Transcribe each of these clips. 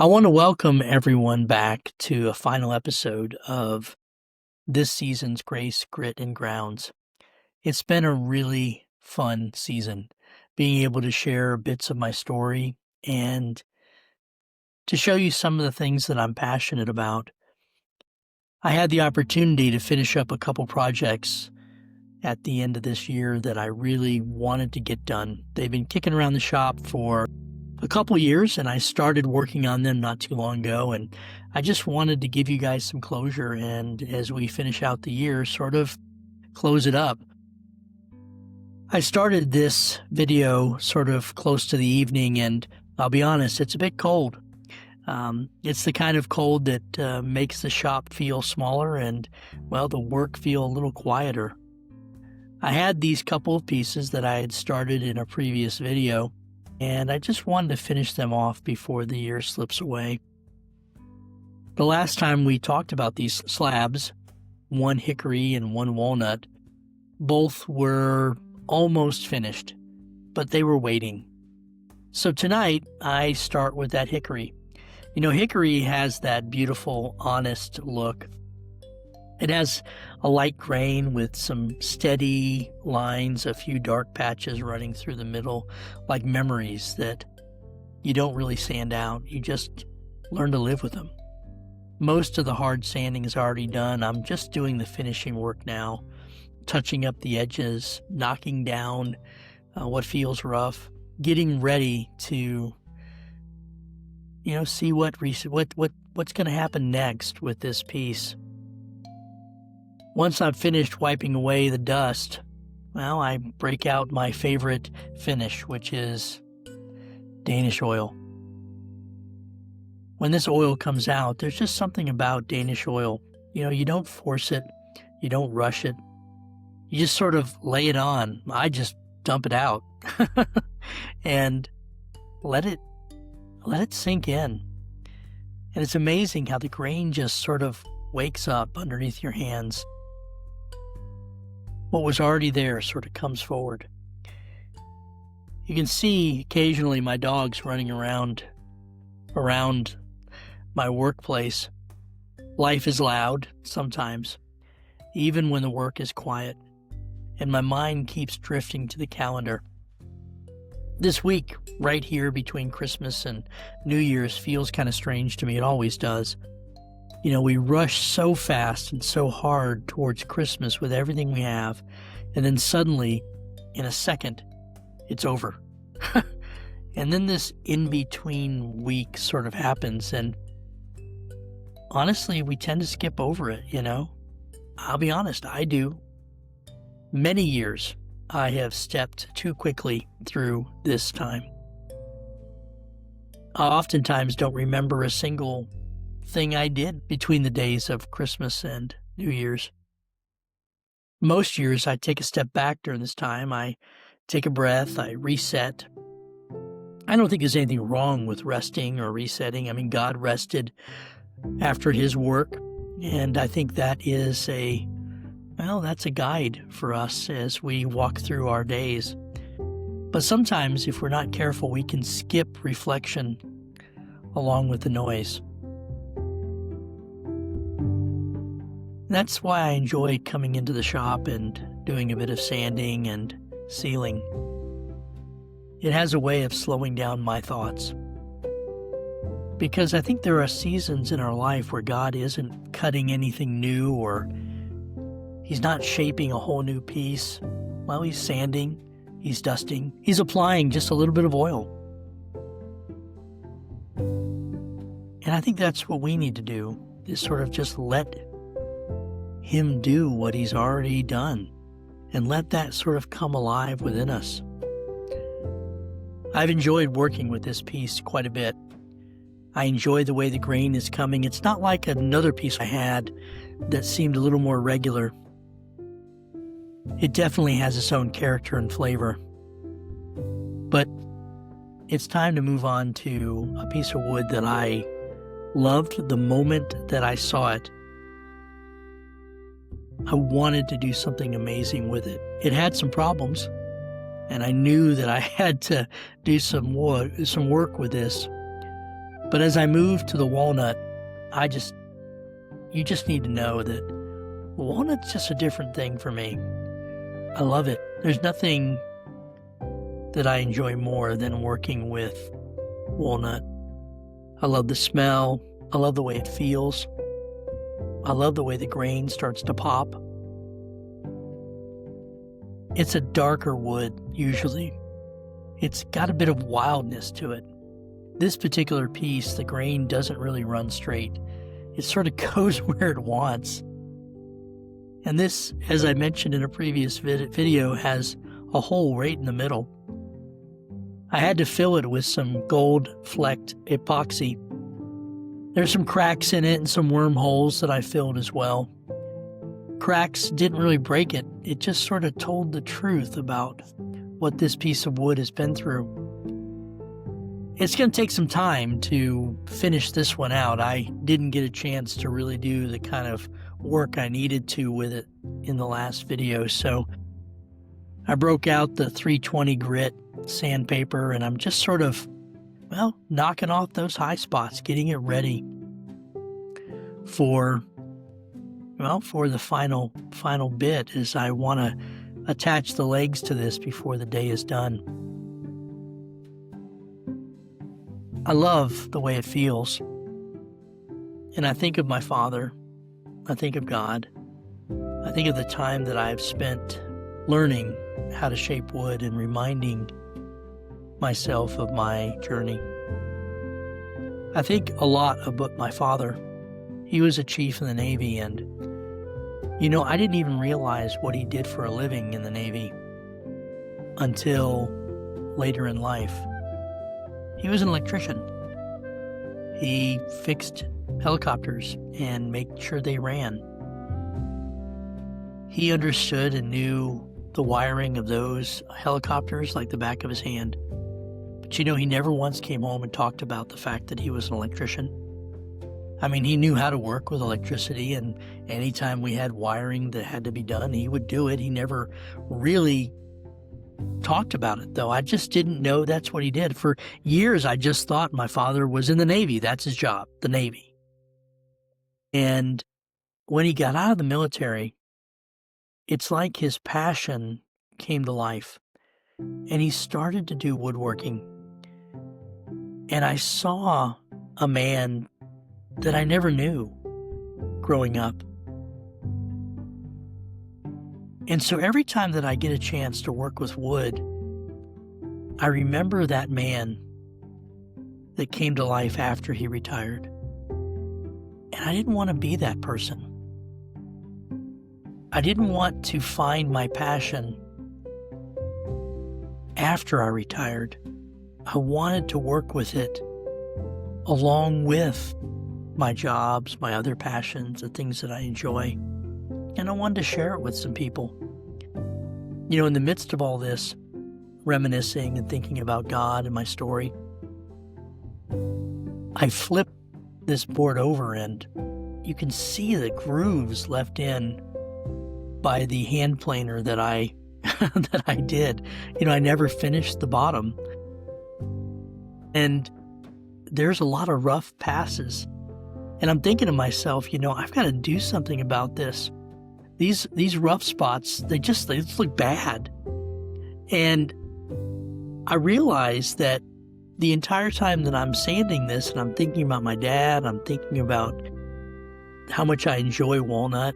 I want to welcome everyone back to a final episode of this season's Grace, Grit, and Grounds. It's been a really fun season, being able to share bits of my story and to show you some of the things that I'm passionate about. I had the opportunity to finish up a couple projects at the end of this year that I really wanted to get done. They've been kicking around the shop for a couple years, and I started working on them not too long ago, and I just wanted to give you guys some closure, and as we finish out the year, sort of close it up. I started this video sort of close to the evening, and I'll be honest, it's a bit cold. It's the kind of cold that makes the shop feel smaller and, well, the work feel a little quieter. I had these couple of pieces that I had started in a previous video, and I just wanted to finish them off before the year slips away. The last time we talked about these slabs, one hickory and one walnut, both were almost finished, but they were waiting. So tonight, I start with that hickory. You know, hickory has that beautiful, honest look. It has a light grain with some steady lines, a few dark patches running through the middle, like memories that you don't really sand out. You just learn to live with them. Most of the hard sanding is already done. I'm just doing the finishing work now, touching up the edges, knocking down what feels rough, getting ready to, see what's going to happen next with this piece. Once I'm finished wiping away the dust, well, I break out my favorite finish, which is Danish oil. When this oil comes out, there's just something about Danish oil. You don't force it. You don't rush it. You just sort of lay it on. I just dump it out and let it sink in. And it's amazing how the grain just sort of wakes up underneath your hands. What was already there sort of comes forward. You can see occasionally my dogs running around my workplace. Life is loud sometimes, even when the work is quiet, and my mind keeps drifting to the calendar. This week, right here between Christmas and New Year's, feels kind of strange to me. It always does. We rush so fast and so hard towards Christmas with everything we have, and then suddenly, in a second, it's over. And then this in-between week sort of happens, and honestly, we tend to skip over it, I'll be honest, I do. Many years I have stepped too quickly through this time. I oftentimes don't remember a single thing I did between the days of Christmas and New Year's. Most years I take a step back during this time. I take a breath, I reset. I don't think there's anything wrong with resting or resetting. I mean, God rested after his work, and I think that is that's a guide for us as we walk through our days. But sometimes, if we're not careful, we can skip reflection along with the noise. That's why I enjoy coming into the shop and doing a bit of sanding and sealing. It has a way of slowing down my thoughts. Because I think there are seasons in our life where God isn't cutting anything new, or he's not shaping a whole new piece. Well, he's sanding, he's dusting, he's applying just a little bit of oil. And I think that's what we need to do, is sort of just let him do what he's already done and let that sort of come alive within us. I've enjoyed working with this piece quite a bit. I enjoy the way the grain is coming. It's not like another piece I had that seemed a little more regular. It definitely has its own character and flavor. But it's time to move on to a piece of wood that I loved the moment that I saw it. I wanted to do something amazing with it. It had some problems, and I knew that I had to do some work with this. But as I move to the walnut, you just need to know that walnut's just a different thing for me. I love it. There's nothing that I enjoy more than working with walnut. I love the smell. I love the way it feels. I love the way the grain starts to pop. It's a darker wood, usually. It's got a bit of wildness to it. This particular piece, the grain doesn't really run straight. It sort of goes where it wants. And this, as I mentioned in a previous video, has a hole right in the middle. I had to fill it with some gold-flecked epoxy. There's some cracks in it and some wormholes that I filled as well. Cracks didn't really break it. It just sort of told the truth about what this piece of wood has been through. It's going to take some time to finish this one out. I didn't get a chance to really do the kind of work I needed to with it in the last video, so I broke out the 320 grit sandpaper, and I'm just sort of, knocking off those high spots, getting it ready for the final bit, as I want to attach the legs to this before the day is done. I love the way it feels. And I think of my father. I think of God. I think of the time that I've spent learning how to shape wood and reminding myself of my journey. I think a lot about my father. He was a chief in the Navy, and I didn't even realize what he did for a living in the Navy until later in life. He was an electrician. He fixed helicopters and made sure they ran. He understood and knew the wiring of those helicopters like the back of his hand. But he never once came home and talked about the fact that he was an electrician. I mean, he knew how to work with electricity, and anytime we had wiring that had to be done, he would do it. He never really talked about it, though. I just didn't know that's what he did. For years, I just thought my father was in the Navy. That's his job, the Navy. And when he got out of the military, it's like his passion came to life, and he started to do woodworking. And I saw a man that I never knew growing up. And so every time that I get a chance to work with wood, I remember that man that came to life after he retired. And I didn't want to be that person. I didn't want to find my passion after I retired. I wanted to work with it along with my jobs, my other passions, the things that I enjoy. And I wanted to share it with some people. In the midst of all this, reminiscing and thinking about God and my story, I flipped this board over, and you can see the grooves left in by the hand planer that I that I did. I never finished the bottom. And there's a lot of rough passes. And I'm thinking to myself, I've got to do something about this. These rough spots, they just look bad. And I realized that the entire time that I'm sanding this, and I'm thinking about my dad, I'm thinking about how much I enjoy walnut,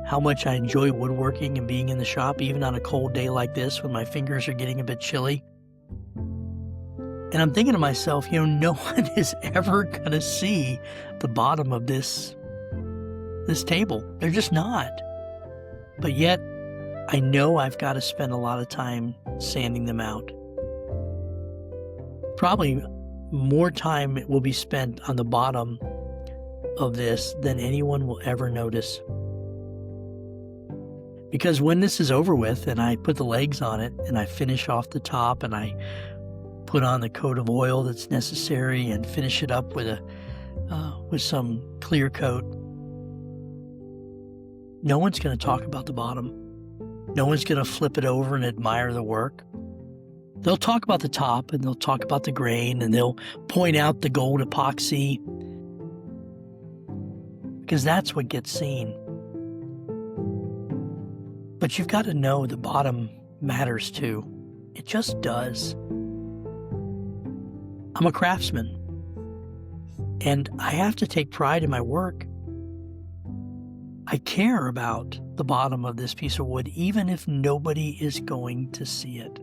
how much I enjoy woodworking and being in the shop, even on a cold day like this when my fingers are getting a bit chilly. And I'm thinking to myself, no one is ever going to see the bottom of this table. They're just not. But yet, I know I've got to spend a lot of time sanding them out. Probably more time will be spent on the bottom of this than anyone will ever notice. Because when this is over with and I put the legs on it and I finish off the top and I put on the coat of oil that's necessary and finish it up with some clear coat, no one's going to talk about the bottom. No one's going to flip it over and admire the work. They'll talk about the top, and they'll talk about the grain, and they'll point out the gold epoxy, because that's what gets seen. But you've got to know the bottom matters too. It just does. I'm a craftsman, and I have to take pride in my work. I care about the bottom of this piece of wood, even if nobody is going to see it.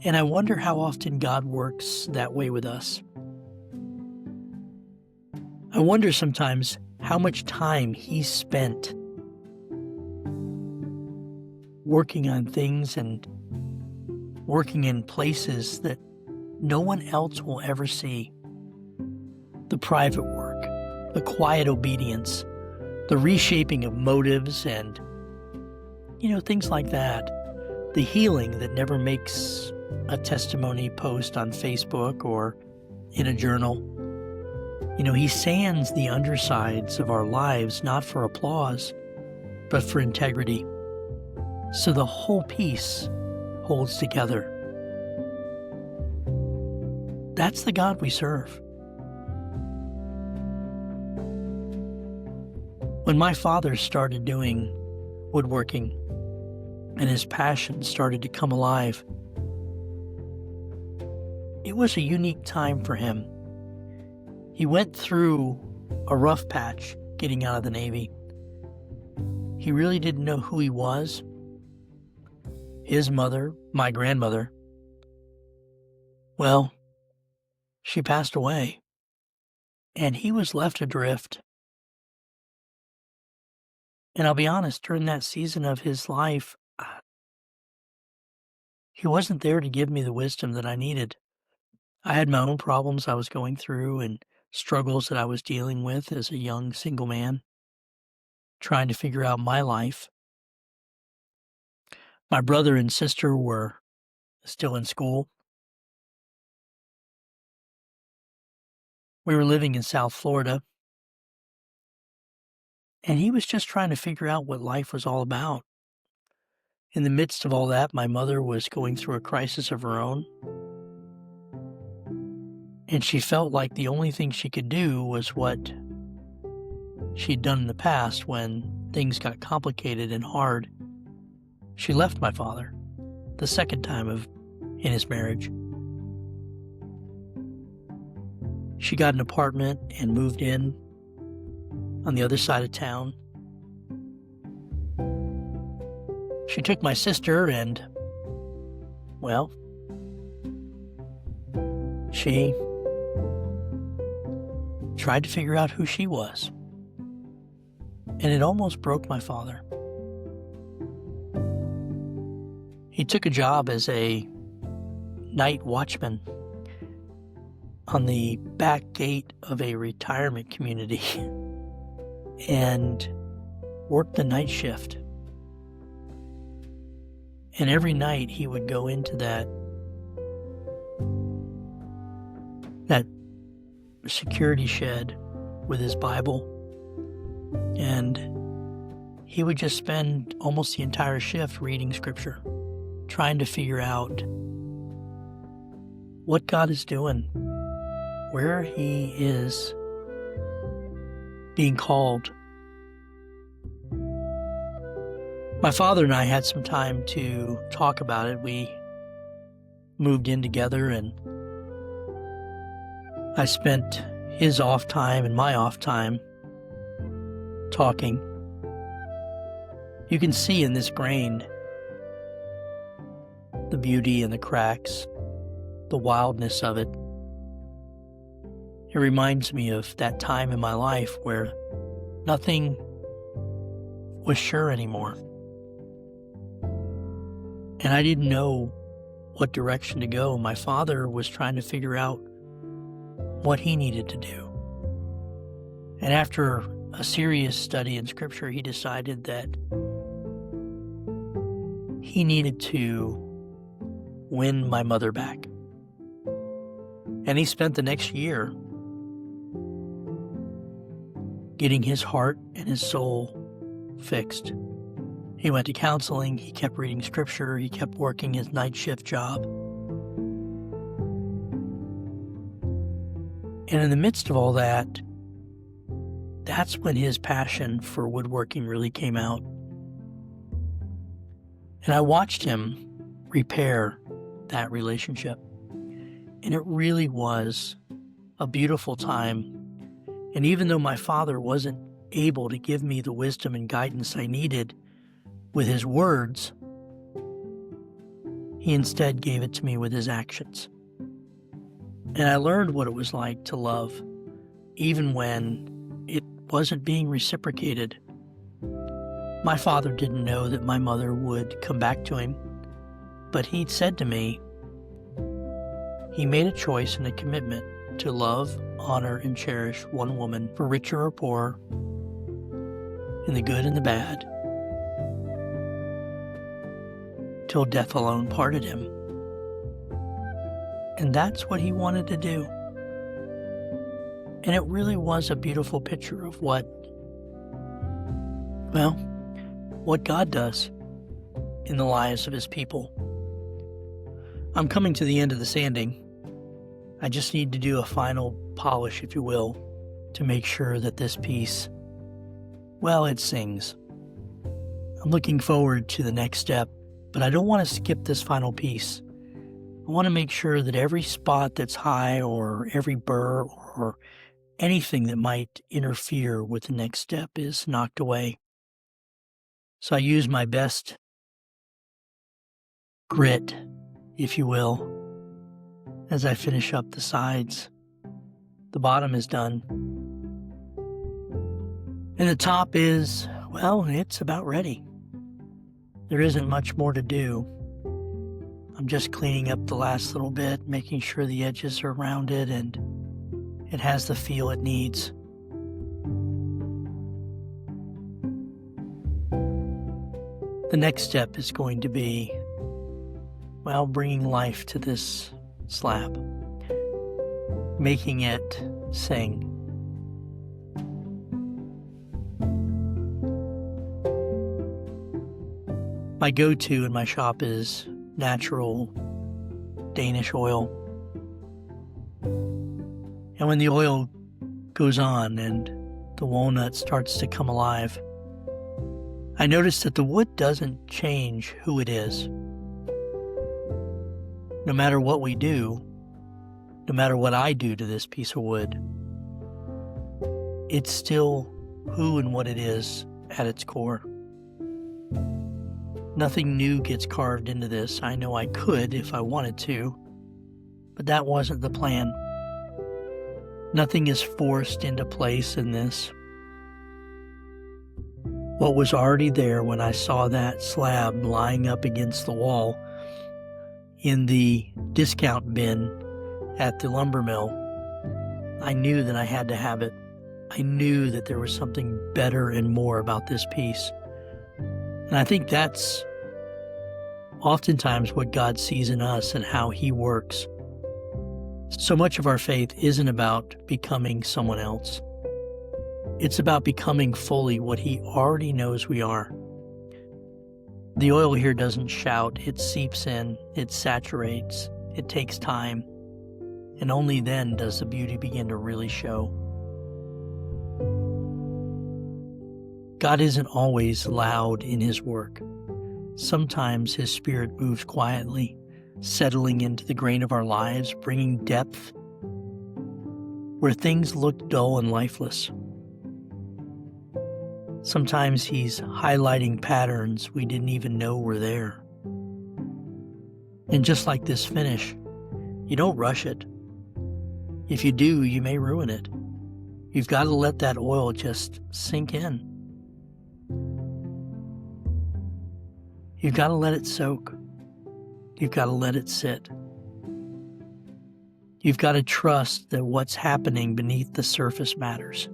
And I wonder how often God works that way with us. I wonder sometimes how much time He spent working on things and working in places that no one else will ever see. The private work, the quiet obedience, the reshaping of motives and, things like that. The healing that never makes a testimony post on Facebook or in a journal. He sands the undersides of our lives, not for applause, but for integrity. So the whole piece holds together. That's the God we serve. When my father started doing woodworking and his passion started to come alive, it was a unique time for him. He went through a rough patch getting out of the Navy. He really didn't know who he was. His mother, my grandmother, well, she passed away, and he was left adrift. And I'll be honest, during that season of his life, he wasn't there to give me the wisdom that I needed. I had my own problems I was going through and struggles that I was dealing with as a young single man, trying to figure out my life. My brother and sister were still in school. We were living in South Florida, and he was just trying to figure out what life was all about. In the midst of all that, my mother was going through a crisis of her own, and she felt like the only thing she could do was what she'd done in the past when things got complicated and hard. She left my father, the second time in his marriage. She got an apartment and moved in on the other side of town. She took my sister and, well, she tried to figure out who she was. And it almost broke my father. He took a job as a night watchman on the back gate of a retirement community and worked the night shift. And every night he would go into that security shed with his Bible, and he would just spend almost the entire shift reading scripture, trying to figure out what God is doing, where He is being called. My father and I had some time to talk about it. We moved in together, and I spent his off time and my off time talking. You can see in this grain the beauty and the cracks, the wildness of it. It reminds me of that time in my life where nothing was sure anymore. And I didn't know what direction to go. My father was trying to figure out what he needed to do. And after a serious study in Scripture, he decided that he needed to win my mother back. And he spent the next year getting his heart and his soul fixed. He went to counseling, he kept reading scripture, he kept working his night shift job. And in the midst of all that, that's when his passion for woodworking really came out. And I watched him repair that relationship. And it really was a beautiful time. And even though my father wasn't able to give me the wisdom and guidance I needed with his words, he instead gave it to me with his actions. And I learned what it was like to love, even when it wasn't being reciprocated. My father didn't know that my mother would come back to him, but he said to me, he made a choice and a commitment to love, honor, and cherish one woman, for richer or poorer, in the good and the bad, till death alone parted him. And that's what he wanted to do. And it really was a beautiful picture of what God does in the lives of his people. I'm coming to the end of the sanding. I just need to do a final polish, if you will, to make sure that this piece, it sings. I'm looking forward to the next step, but I don't want to skip this final piece. I want to make sure that every spot that's high or every burr or anything that might interfere with the next step is knocked away. So I use my best grit, if you will, as I finish up the sides. The bottom is done. And the top is, it's about ready. There isn't much more to do. I'm just cleaning up the last little bit, making sure the edges are rounded and it has the feel it needs. The next step is going to be, bringing life to this slab, making it sing. My go-to in my shop is natural Danish oil. And when the oil goes on and the walnut starts to come alive, I notice that the wood doesn't change who it is. No matter what we do, no matter what I do to this piece of wood, it's still who and what it is at its core. Nothing new gets carved into this. I know I could if I wanted to, but that wasn't the plan. Nothing is forced into place in this. What was already there when I saw that slab lying up against the wall in the discount bin at the lumber mill, I knew that I had to have it. I knew that there was something better and more about this piece. And I think that's oftentimes what God sees in us and how He works. So much of our faith isn't about becoming someone else. It's about becoming fully what He already knows we are. The oil here doesn't shout, it seeps in, it saturates, it takes time, and only then does the beauty begin to really show. God isn't always loud in His work. Sometimes His Spirit moves quietly, settling into the grain of our lives, bringing depth where things look dull and lifeless. Sometimes He's highlighting patterns we didn't even know were there. And just like this finish, you don't rush it. If you do, you may ruin it. You've got to let that oil just sink in. You've got to let it soak. You've got to let it sit. You've got to trust that what's happening beneath the surface matters.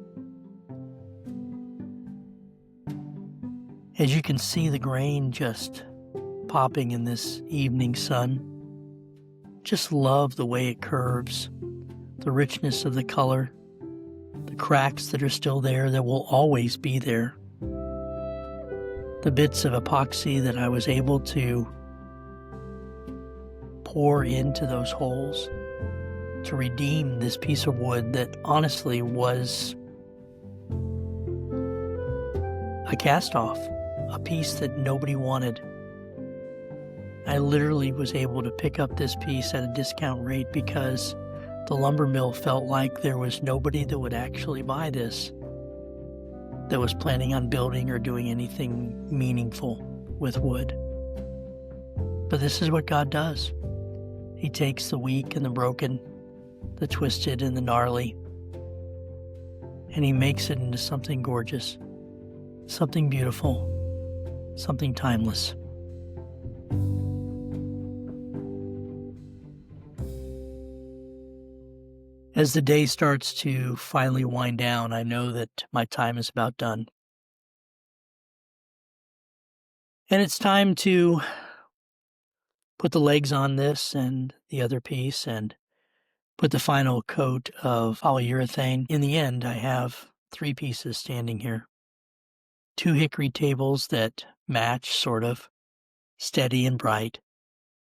As you can see the grain just popping in this evening sun, just love the way it curves, the richness of the color, the cracks that are still there that will always be there. the bits of epoxy that I was able to pour into those holes to redeem this piece of wood that honestly was a cast-off, a piece that nobody wanted. I literally was able to pick up this piece at a discount rate because the lumber mill felt like there was nobody that would actually buy this, that was planning on building or doing anything meaningful with wood. But this is what God does. He takes the weak and the broken, the twisted and the gnarly, and He makes it into something gorgeous, something beautiful, something timeless. As the day starts to finally wind down, I know that my time is about done. And it's time to put the legs on this and the other piece and put the final coat of polyurethane. In the end, I have 3 pieces standing here. 2 hickory tables that match, sort of, steady and bright.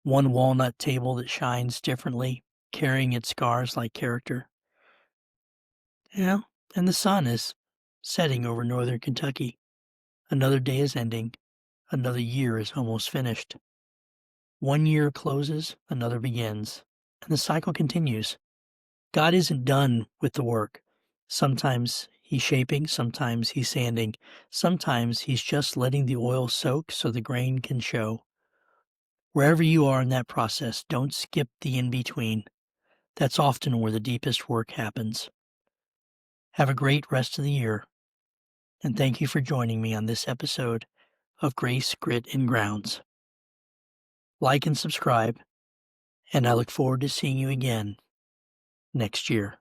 1 walnut table that shines differently, carrying its scars like character. And the sun is setting over northern Kentucky. Another day is ending. Another year is almost finished. 1 year closes, another begins, and the cycle continues. God isn't done with the work. Sometimes He's shaping, sometimes He's sanding, sometimes He's just letting the oil soak so the grain can show. Wherever you are in that process, don't skip the in-between. That's often where the deepest work happens. Have a great rest of the year, and thank you for joining me on this episode of Grace, Grit, and Grounds. Like and subscribe, and I look forward to seeing you again next year.